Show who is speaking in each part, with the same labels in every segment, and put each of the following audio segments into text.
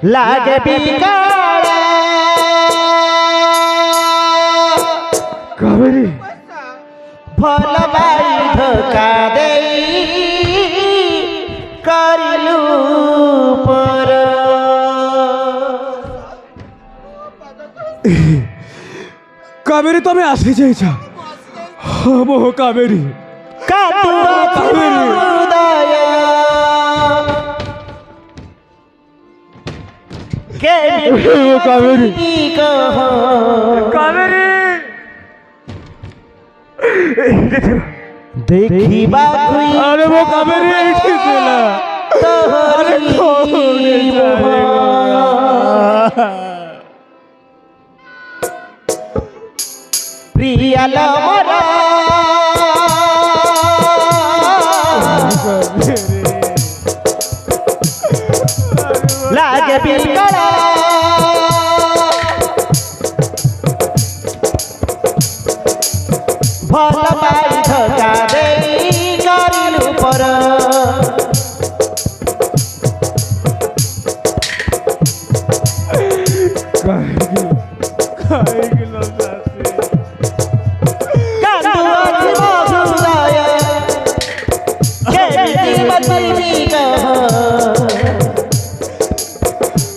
Speaker 1: लागे बिगाड़ा
Speaker 2: कावेरी
Speaker 1: भल बाई धोखा दे करिलु पर
Speaker 2: कावेरी तमे आसी जाइछ मो कावेरी
Speaker 1: कावेरी
Speaker 2: कावेरी कावेरी
Speaker 1: देखिबा
Speaker 2: अरे वो कावेरी ऐठी देला अरे
Speaker 1: प्रिया लमरा लागे बिगड़ा भल बाई धोखा दे करिलु पर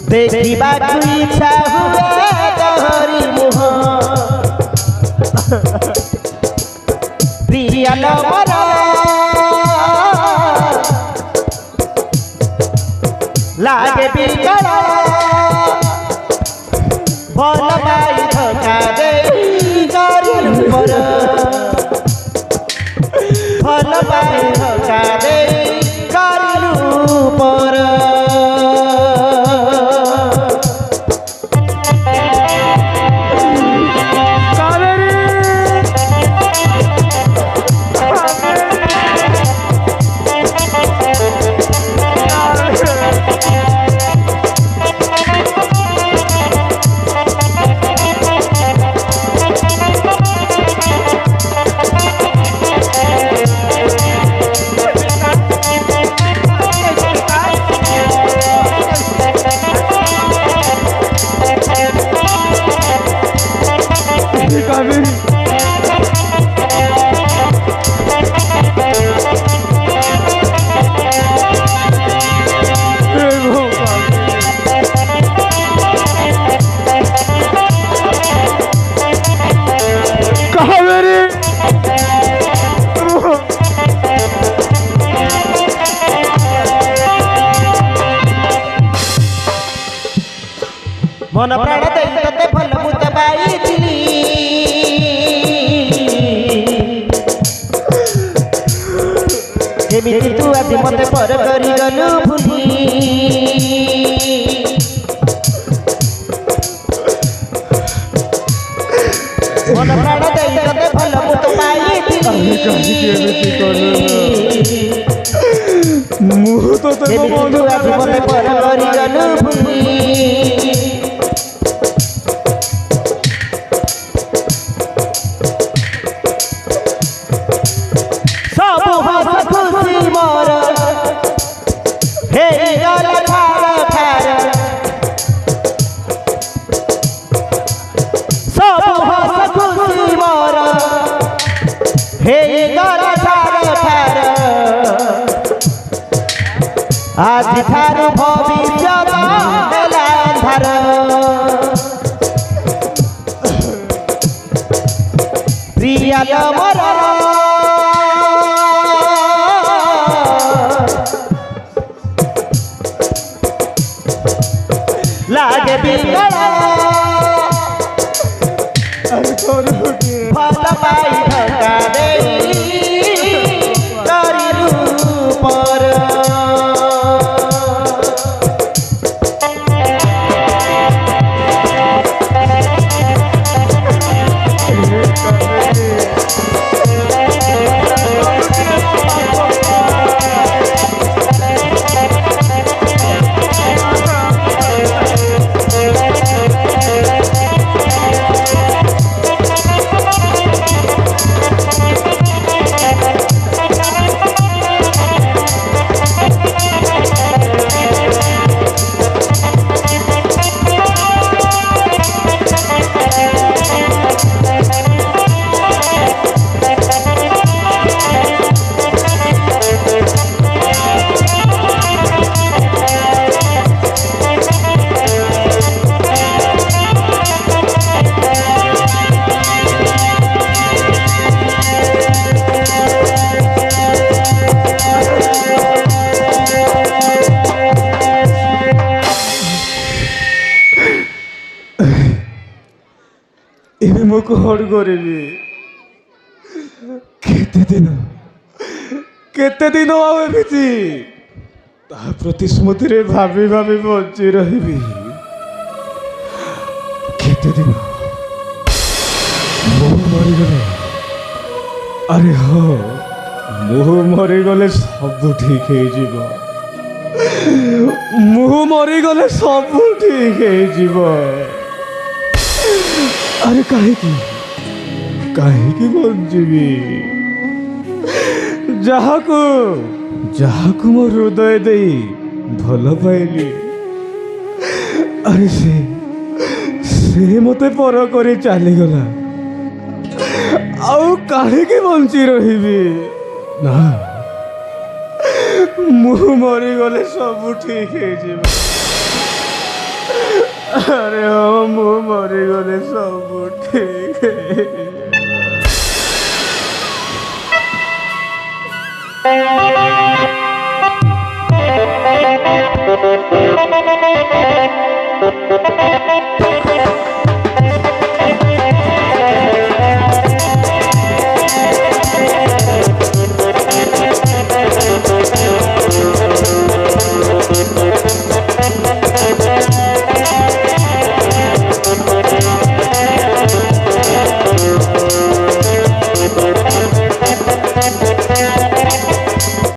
Speaker 1: देखिबा इच्छा हुए तोहरी मुह प्रिया लमरा लागे बिगड़ा भल बाई धोखा दे करिलु पर भल बाई धोखा दे करिलु पर मन प्राण दई तते भल मुत पाइथिली एमिति तू आदि मते पर करी गलु भूली मन प्राण दई तते भल मुत पाइथिली
Speaker 2: मुह तो ते
Speaker 1: मन आदि मते पर करी गलु भूली आज थारू भविष्य अंधार प्रिया लमरा लागे बिगड़ा भल बाई धोखा दे करिलु पर
Speaker 2: कौन करी केते दिन आउ एमिति ता प्रतिस्मृति रे भाभी भाभी बची रही केते दिन मुह मरीगले अरे हो मुह मरीगले सब ठीक हो मुह मरीगले सब ठीक हो अरे कहीं बंजीबी जहाकू मो हृदय दे भल पाइली अरे से मते पर कर चलीगला आउ कहीं बंची रही ना मुह मरीगले सब ठीक हो अरे हाँ मुह मरीगले सब ठीक